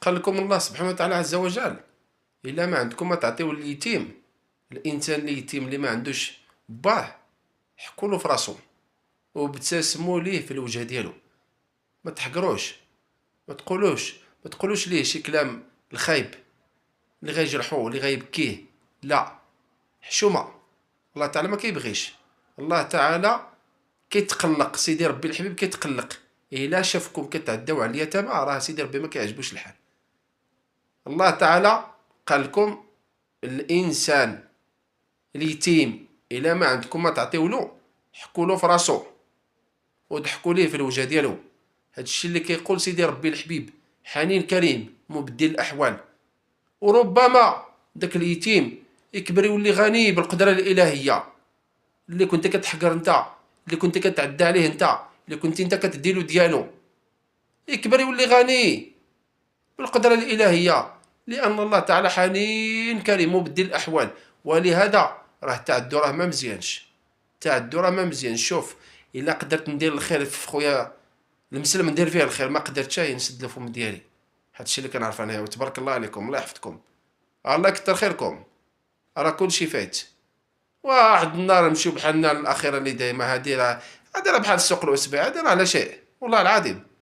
قال لكم الله سبحانه وتعالى عز وجل: إلا ما عندكم ما تعطيو اليتيم، الإنسان اليتيم اللي ما عندوش باه، حكوا له في راسو وابتسموا ليه في الوجه ديالو. ما تحقروش، ما تقولوش ليه شي كلام الخايب اللي غيجرحوه اللي غيبكيه. لا، حشومه. الله تعالى ما كيبغيش. الله تعالى كيتقلق، سيدي ربي الحبيب كيتقلق الا شافكم كتعداو على اليتامى، راه سيدي ربي ما كيعجبوش الحال. الله تعالى قال لكم الانسان اليتيم الا ما عندكم ما تعطيو له، حكوا له في راسو وضحكوا ليه في الوجه ديالو. هادشي اللي كيقول سيدي ربي الحبيب، حنين كريم مبدل الاحوال. وربما داك اليتيم يكبر يولي غني بالقدره الالهيه، اللي كنت كتحقر انت، اللي كنت كتعدى عليه انت، اللي كنت انت كتديرو ديالو، يكبر يولي غني بالقدره الالهيه، لان الله تعالى حنين كريم مبدل الاحوال. ولهذا راه تعدو راه ما مزيانش، تعدو راه ما مزيانش. شوف، الا قدرت ندير الخير في خويا المسلم ندير فيه الخير، ما قدرتش نسد الفم ديالي. هادشي اللي كنعرف انا. وتبارك الله عليكم، الله يحفظكم، الله يكثر خيركم. راه كلشي فايت. واحد النهار نمشيو بحالنا الاخيره اللي دايما هادي راه بحال السوق الاسبوعي، هادي راه على شيء والله العظيم.